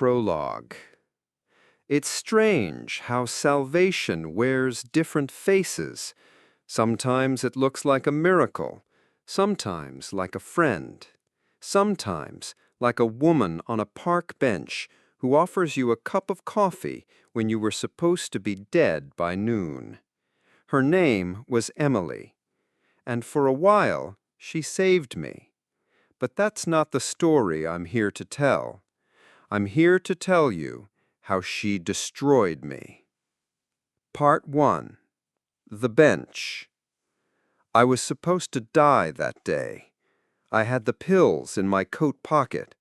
Prologue. It's strange how salvation wears different faces. Sometimes it looks like a miracle, sometimes like a friend, sometimes like a woman on a park bench who offers you a cup of coffee when you were supposed to be dead by noon. Her name was Emily, and for a while she saved me. But that's not the story I'm here to tell. I'm here to tell you how she destroyed me. Part 1. The Bench. I was supposed to die that day. I had the pills in my coat pocket.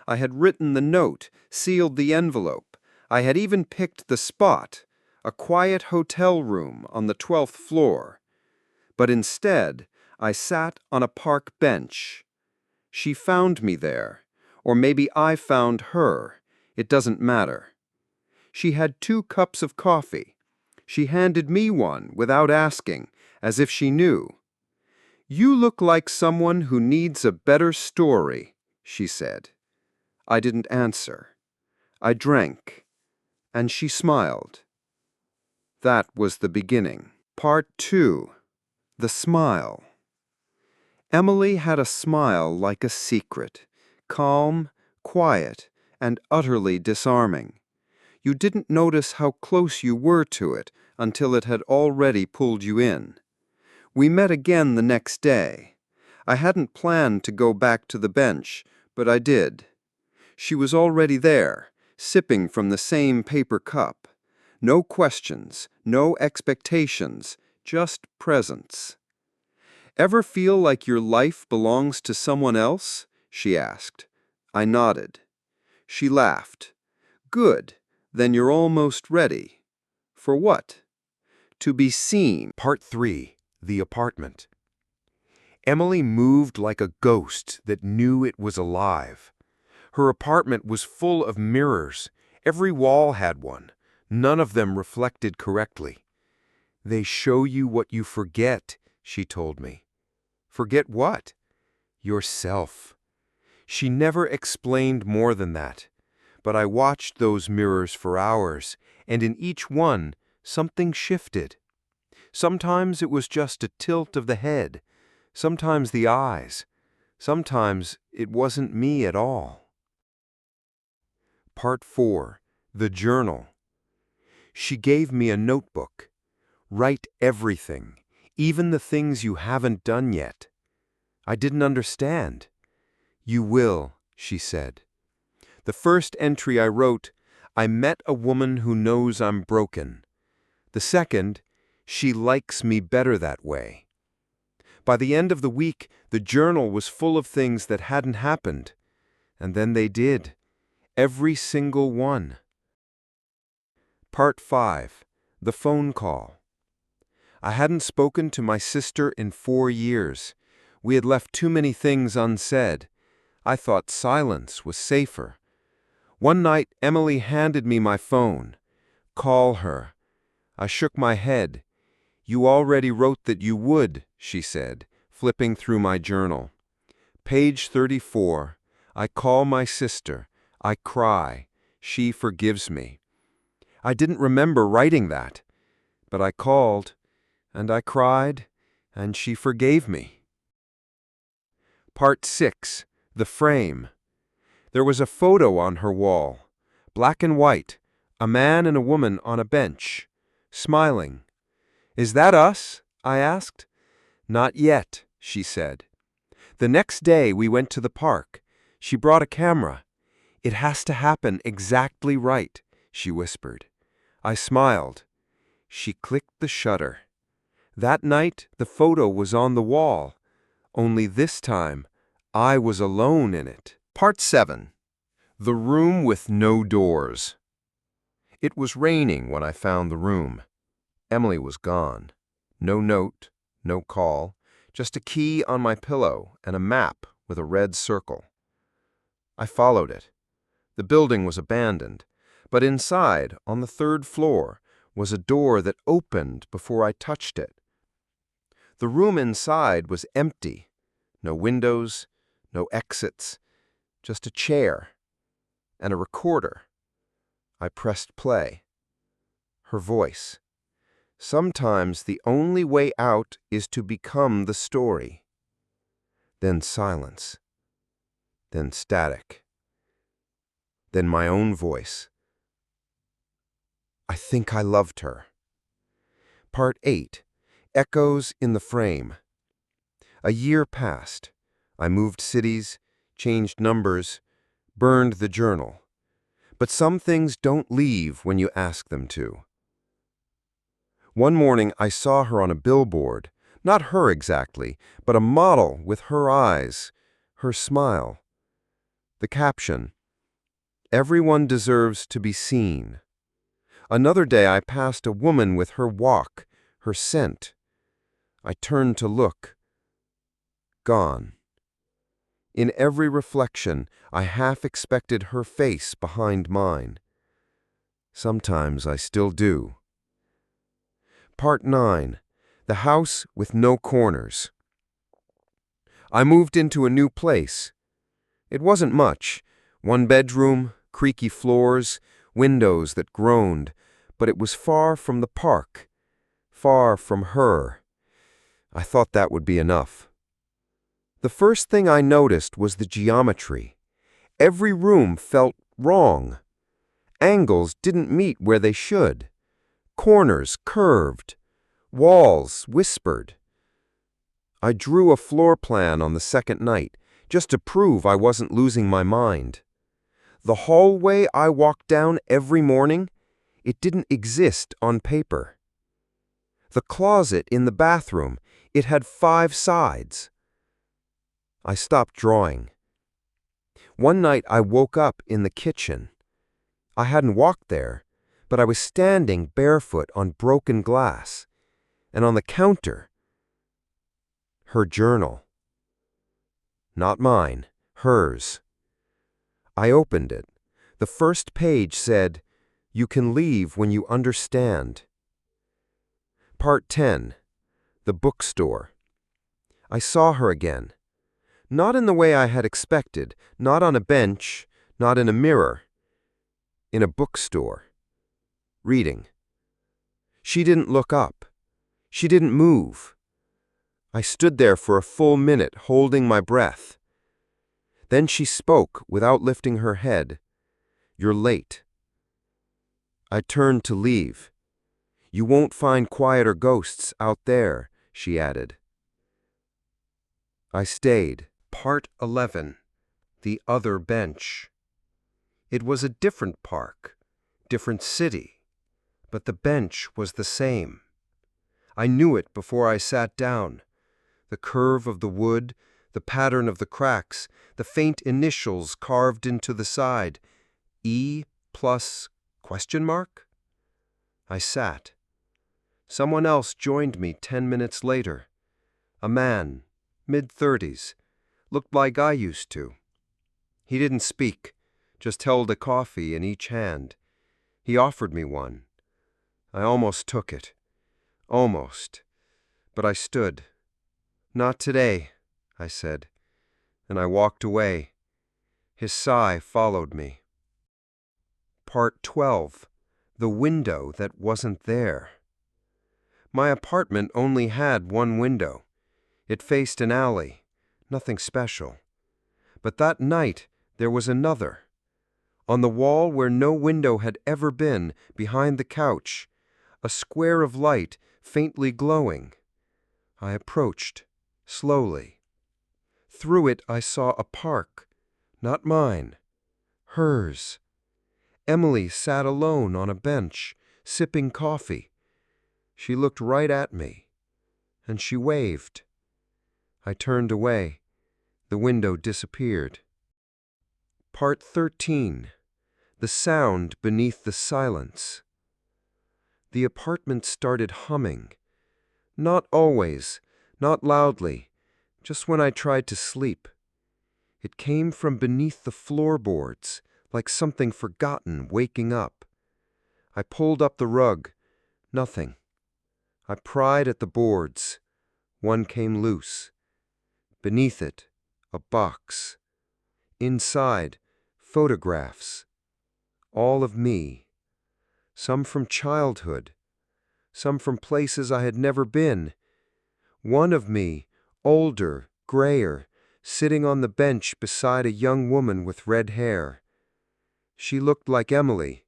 I had written the note, sealed the envelope. I had even picked the spot, a quiet hotel room on the 12th floor. But instead, I sat on a park bench. She found me there, or maybe I found her. It doesn't matter. She had 2 cups of coffee. She handed me one without asking, as if she knew. "You look like someone who needs a better story," she said. I didn't answer. I drank, and she smiled. That was the beginning. Part 2. The Smile. Emily had a smile like a secret, calm, quiet, and utterly disarming. You didn't notice how close you were to it until it had already pulled you in. We met again the next day. I hadn't planned to go back to the bench, but I did. She was already there, sipping from the same paper cup. No questions, no expectations, just presence. "Ever feel like your life belongs to someone else?" she asked. I nodded. She laughed. "Good, then you're almost ready." "For what?" "To be seen." Part 3. The Apartment. Emily moved like a ghost that knew it was alive. Her apartment was full of mirrors. Every wall had one. None of them reflected correctly. "They show you what you forget," she told me. "Forget what?" "Yourself." She never explained more than that. But I watched those mirrors for hours, and in each one, something shifted. Sometimes it was just a tilt of the head, sometimes the eyes, sometimes it wasn't me at all. Part 4. The Journal. She gave me a notebook. "Write everything, even the things you haven't done yet." I didn't understand. "You will," she said. The first entry I wrote, "I met a woman who knows I'm broken." The second, "She likes me better that way." By the end of the week, the journal was full of things that hadn't happened. And then they did. Every single one. Part 5. The Phone Call. I hadn't spoken to my sister in 4 years. We had left too many things unsaid. I thought silence was safer. One night, Emily handed me my phone. "Call her." I shook my head. "You already wrote that you would," she said, flipping through my journal. Page 34. "I call my sister. I cry. She forgives me." I didn't remember writing that, but I called, and I cried, and she forgave me. Part 6. The Frame. There was a photo on her wall, black and white, a man and a woman on a bench, smiling. "Is that us?" I asked. "Not yet," she said. The next day we went to the park. She brought a camera. "It has to happen exactly right," she whispered. I smiled. She clicked the shutter. That night the photo was on the wall, only this time I was alone in it. Part 7. The Room with No Doors. It was raining when I found the room. Emily was gone. No note, no call, just a key on my pillow and a map with a red circle. I followed it. The building was abandoned, but inside, on the 3rd floor, was a door that opened before I touched it. The room inside was empty. No windows, no exits, just a chair and a recorder. I pressed play. Her voice. Sometimes the only way out is to become the story. Then silence. Then static. Then my own voice. I think I loved her. Part 8. Echoes in the Frame. A year passed. I moved cities, changed numbers, burned the journal. But some things don't leave when you ask them to. One morning I saw her on a billboard, not her exactly, but a model with her eyes, her smile. The caption, "Everyone deserves to be seen." Another day I passed a woman with her walk, her scent. I turned to look. Gone. In every reflection, I half expected her face behind mine. Sometimes I still do. Part 9. The House with No Corners. I moved into a new place. It wasn't much. One bedroom, creaky floors, windows that groaned, but it was far from the park, far from her. I thought that would be enough. The first thing I noticed was the geometry. Every room felt wrong. Angles didn't meet where they should. Corners curved. Walls whispered. I drew a floor plan on the second night, just to prove I wasn't losing my mind. The hallway I walked down every morning, it didn't exist on paper. The closet in the bathroom, it had 5 sides. I stopped drawing. One night I woke up in the kitchen. I hadn't walked there, but I was standing barefoot on broken glass, and on the counter, her journal. Not mine, hers. I opened it. The first page said, "You can leave when you understand." Part 10. The Bookstore. I saw her again. Not in the way I had expected, not on a bench, not in a mirror. In a bookstore. Reading. She didn't look up. She didn't move. I stood there for a full minute, holding my breath. Then she spoke without lifting her head. "You're late." I turned to leave. "You won't find quieter ghosts out there," she added. I stayed. Part 11. The Other Bench. It was a different park, different city, but the bench was the same. I knew it before I sat down. The curve of the wood, the pattern of the cracks, the faint initials carved into the side. E plus ? I sat. Someone else joined me 10 minutes later. A man, mid-30s, looked like I used to. He didn't speak, just held a coffee in each hand. He offered me one. I almost took it. Almost. But I stood. "Not today," I said, and I walked away. His sigh followed me. Part 12. The Window That Wasn't There. My apartment only had one window. It faced an alley. Nothing special. But that night there was another. On the wall where no window had ever been, behind the couch, a square of light faintly glowing. I approached, slowly. Through it I saw a park, not mine, hers. Emily sat alone on a bench, sipping coffee. She looked right at me, and she waved. I turned away. The window disappeared. Part 13. The Sound Beneath the Silence. The apartment started humming. Not always, not loudly, just when I tried to sleep. It came from beneath the floorboards, like something forgotten waking up. I pulled up the rug. Nothing. I pried at the boards. One came loose. Beneath it, a box. Inside, photographs. All of me. some from childhood, some from places I had never been. One of me, older, grayer, sitting on the bench beside a young woman with red hair. She looked like Emily,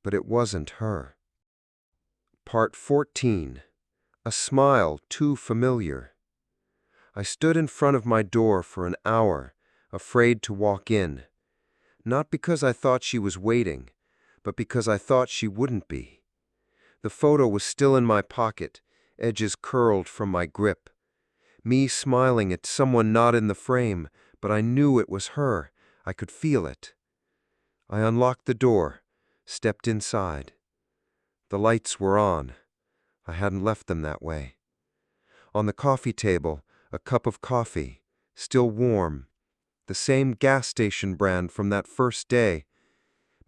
but it wasn't her. Part 14. A smile too familiar. I stood in front of my door for an hour, afraid to walk in. Not because I thought she was waiting, but because I thought she wouldn't be. The photo was still in my pocket, edges curled from my grip. Me smiling at someone not in the frame, but I knew it was her. I could feel it. I unlocked the door, stepped inside. The lights were on. I hadn't left them that way. On the coffee table, a cup of coffee, still warm, the same gas station brand from that first day.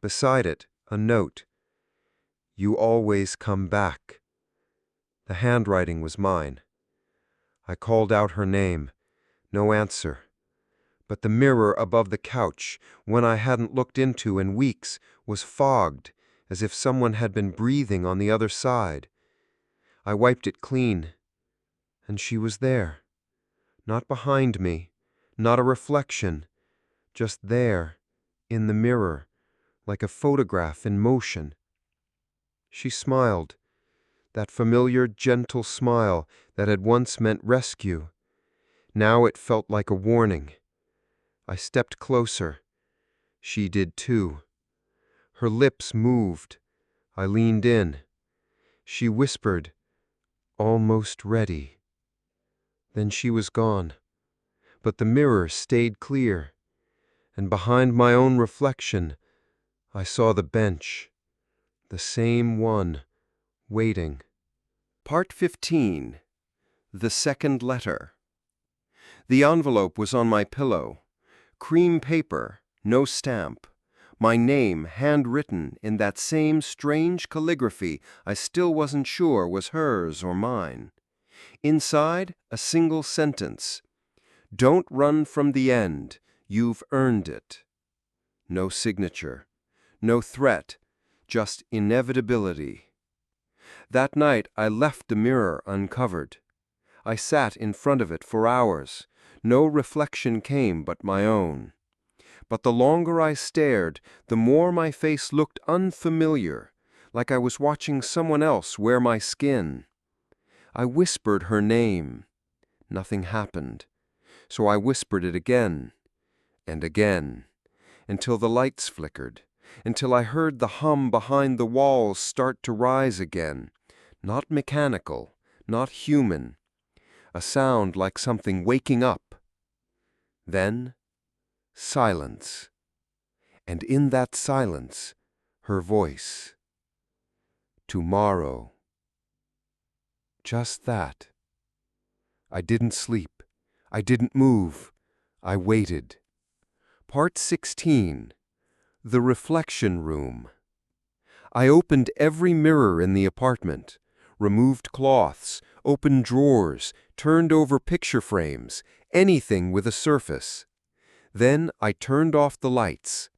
Beside it, a note. You always come back. The handwriting was mine. I called out her name. No answer. But the mirror above the couch, one I hadn't looked into in weeks, was fogged, as if someone had been breathing on the other side. I wiped it clean, and she was there. Not behind me, not a reflection, just there, in the mirror, like a photograph in motion. She smiled, that familiar, gentle smile that had once meant rescue. Now it felt like a warning. I stepped closer. She did too. Her lips moved. I leaned in. She whispered, "Almost ready." Then she was gone. But the mirror stayed clear. And behind my own reflection, I saw the bench. The same one, waiting. Part 15. The second letter. The envelope was on my pillow. Cream paper, no stamp. My name handwritten in that same strange calligraphy I still wasn't sure was hers or mine. Inside, a single sentence. Don't run from the end. You've earned it. No signature. No threat. Just inevitability. That night I left the mirror uncovered. I sat in front of it for hours. No reflection came but my own. But the longer I stared, the more my face looked unfamiliar, like I was watching someone else wear my skin. I whispered her name. Nothing happened. So I whispered it again and again, until the lights flickered, until I heard the hum behind the walls start to rise again, not mechanical, not human, a sound like something waking up. Then, silence. And in that silence, her voice. Tomorrow. Just that. I didn't sleep. I didn't move. I waited. Part 16. The reflection room. I opened every mirror in the apartment, removed cloths, opened drawers, turned over picture frames, anything with a surface. Then I turned off the lights.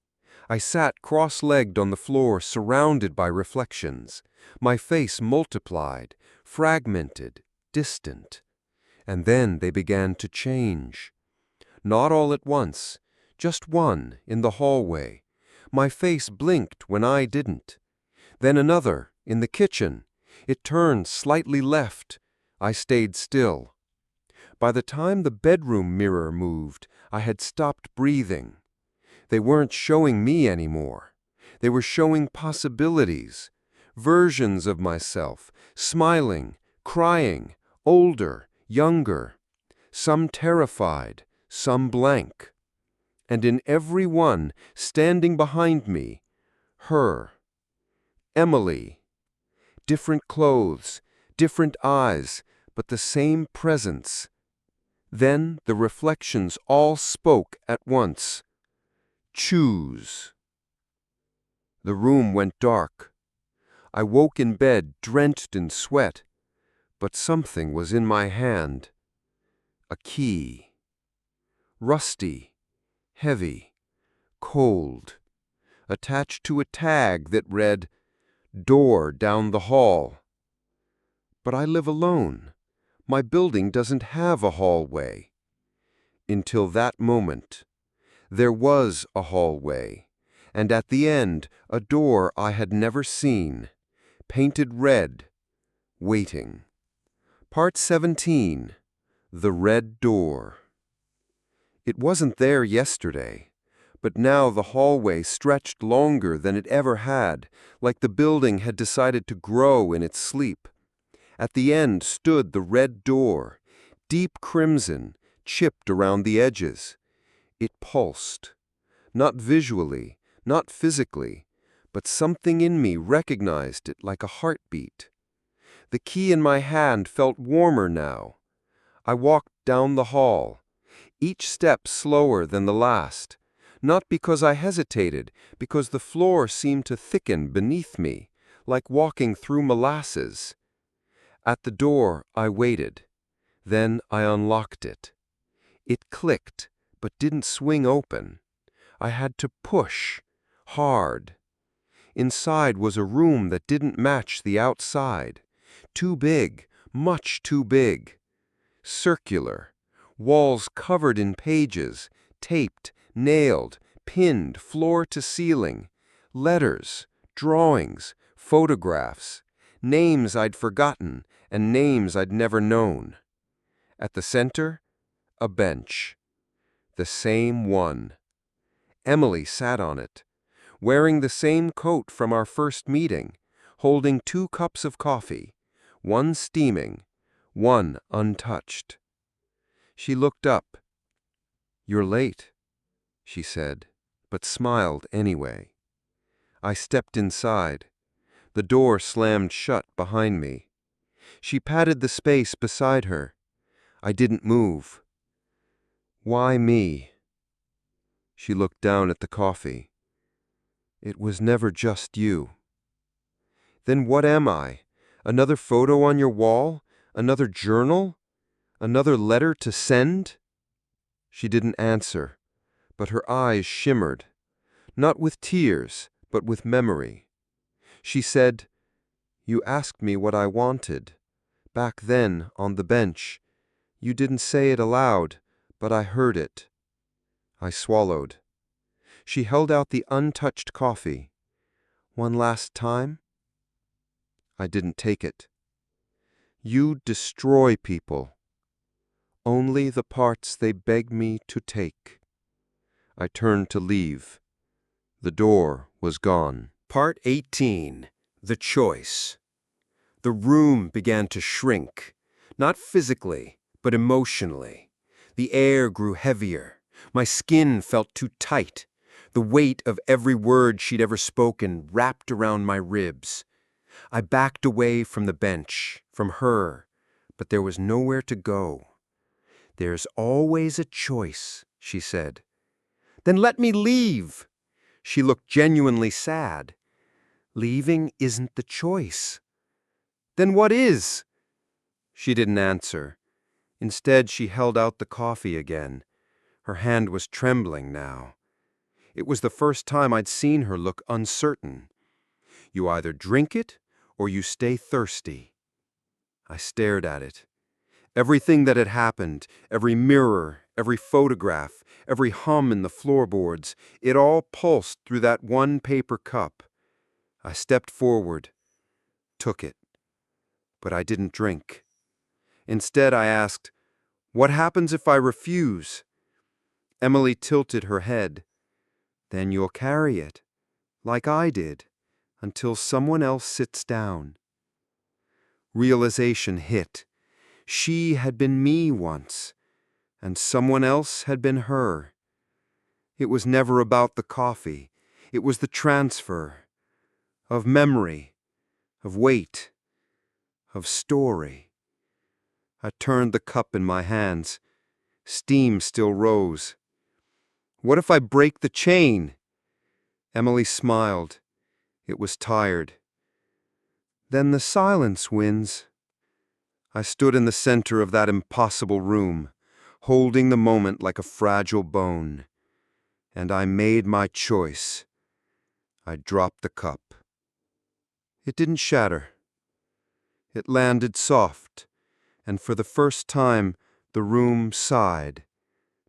I sat cross-legged on the floor surrounded by reflections. My face multiplied, fragmented, distant. And then they began to change. Not all at once, just one in the hallway. My face blinked when I didn't. Then another, in the kitchen. It turned slightly left. I stayed still. By the time the bedroom mirror moved, I had stopped breathing. They weren't showing me anymore. They were showing possibilities, versions of myself, smiling, crying, older, younger, some terrified, some blank. And in every one, standing behind me, her. Emily. Different clothes, different eyes, but the same presence. Then the reflections all spoke at once. Choose. The room went dark. I woke in bed drenched in sweat, but something was in my hand. A key. Rusty, heavy, cold, attached to a tag that read, door down the hall. But I live alone. My building doesn't have a hallway. Until that moment, there was a hallway, and at the end, a door I had never seen, painted red, waiting. Part 17. The Red Door. It wasn't there yesterday, but now the hallway stretched longer than it ever had, like the building had decided to grow in its sleep. At the end stood the red door, deep crimson, chipped around the edges. It pulsed. Not visually, not physically, but something in me recognized it like a heartbeat. The key in my hand felt warmer now. I walked down the hall, each step slower than the last, not because I hesitated, because the floor seemed to thicken beneath me, like walking through molasses. At the door, I waited. Then I unlocked it. It clicked, but didn't swing open. I had to push, hard. Inside was a room that didn't match the outside. Too big, much too big. Circular, walls covered in pages, taped, nailed, pinned floor to ceiling, letters, drawings, photographs, names I'd forgotten and names I'd never known. At the center, a bench. The same one. Emily sat on it, wearing the same coat from our first meeting, holding 2 cups of coffee, one steaming, one untouched. She looked up. "You're late," she said, but smiled anyway. I stepped inside. The door slammed shut behind me. She patted the space beside her. I didn't move. "Why me?" She looked down at the coffee. "It was never just you." "Then what am I? Another photo on your wall? Another journal? Another letter to send?" She didn't answer, but her eyes shimmered, not with tears, but with memory. She said, "You asked me what I wanted. Back then, on the bench. You didn't say it aloud, but I heard it." I swallowed. She held out the untouched coffee. "One last time?" I didn't take it. "You destroy people. Only the parts they beg me to take." I turned to leave. The door was gone. Part 18. The Choice. The room began to shrink, not physically, but emotionally. The air grew heavier. My skin felt too tight. The weight of every word she'd ever spoken wrapped around my ribs. I backed away from the bench, from her, but there was nowhere to go. "There's always a choice," she said. "Then let me leave." She looked genuinely sad. "Leaving isn't the choice." "Then what is?" She didn't answer. Instead, she held out the coffee again. Her hand was trembling now. It was the first time I'd seen her look uncertain. "You either drink it, or you stay thirsty." I stared at it. Everything that had happened, every mirror, every photograph, every hum in the floorboards, it all pulsed through that one paper cup. I stepped forward, took it. But I didn't drink. Instead, I asked, "What happens if I refuse?" Emily tilted her head. "Then you'll carry it, like I did, until someone else sits down." Realization hit. She had been me once, and someone else had been her. It was never about the coffee. It was the transfer of memory, of weight, of story. I turned the cup in my hands. Steam still rose. "What if I break the chain?" Emily smiled. It was tired. "Then the silence wins." I stood in the center of that impossible room, holding the moment like a fragile bone. And I made my choice. I dropped the cup. It didn't shatter. It landed soft, and for the first time the room sighed,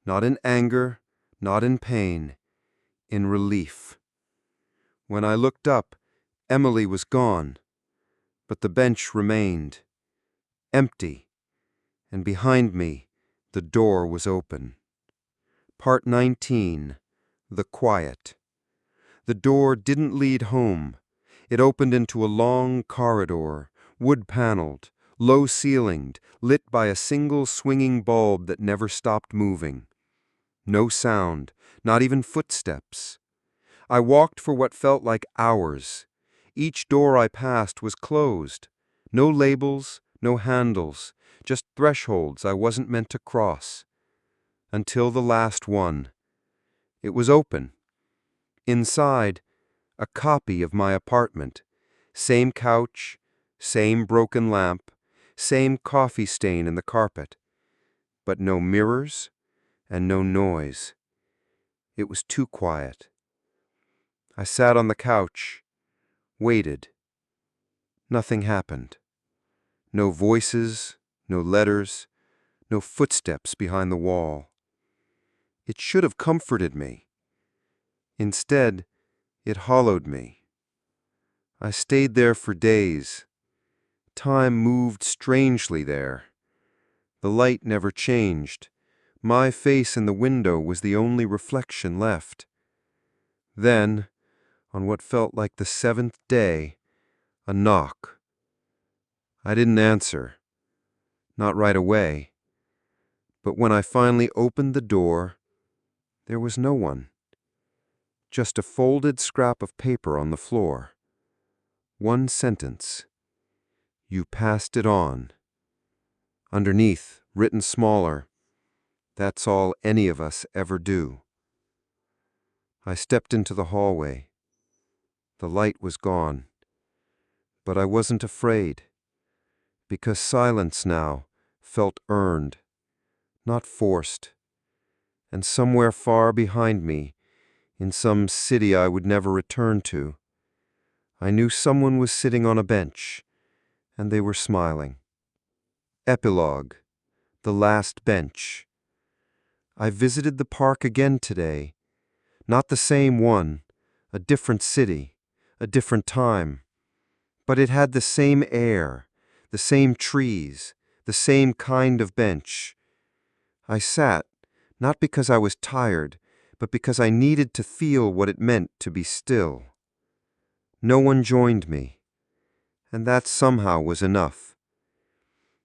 not in anger, not in pain, in relief. When I looked up, Emily was gone, but the bench remained, empty, and behind me the door was open. Part 19. The Quiet. The door didn't lead home. It opened into a long corridor, wood-paneled, low-ceilinged, lit by a single swinging bulb that never stopped moving. No sound, not even footsteps. I walked for what felt like hours. Each door I passed was closed. No labels, no handles, just thresholds I wasn't meant to cross. Until the last one. It was open. Inside, a copy of my apartment. Same couch, same broken lamp, same coffee stain in the carpet. But no mirrors and no noise. It was too quiet. I sat on the couch, waited. Nothing happened. No voices, no letters, no footsteps behind the wall. It should have comforted me. Instead, it hollowed me. I stayed there for days. Time moved strangely there. The light never changed. My face in the window was the only reflection left. Then, on what felt like the 7th day, a knock. I didn't answer. Not right away. But when I finally opened the door, there was no one. Just a folded scrap of paper on the floor. One sentence. You passed it on. Underneath, written smaller, that's all any of us ever do. I stepped into the hallway. The light was gone. But I wasn't afraid, because silence now felt earned, not forced. And somewhere far behind me, in some city I would never return to, I knew someone was sitting on a bench, and they were smiling. Epilogue. The Last Bench. I visited the park again today. Not the same one, a different city, a different time. But it had the same air, the same trees, the same kind of bench. I sat, not because I was tired, but because I needed to feel what it meant to be still. No one joined me, and that somehow was enough.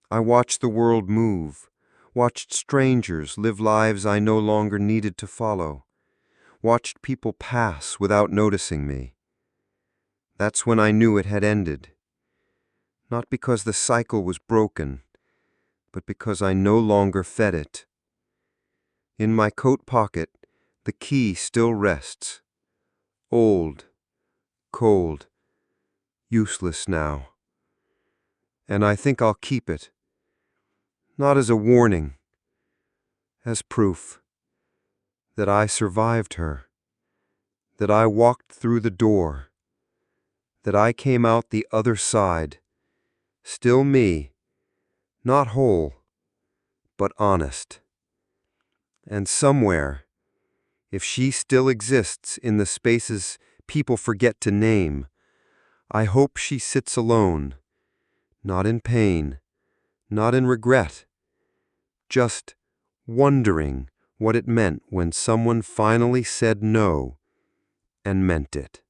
I watched the world move, watched strangers live lives I no longer needed to follow, watched people pass without noticing me. That's when I knew it had ended. Not because the cycle was broken, but because I no longer fed it. In my coat pocket, the key still rests. Old, cold, useless now. And I think I'll keep it. Not as a warning, as proof that I survived her, that I walked through the door, that I came out the other side, still me, not whole, but honest. And somewhere, if she still exists in the spaces people forget to name, I hope she sits alone, not in pain, not in regret, just wondering what it meant when someone finally said no and meant it.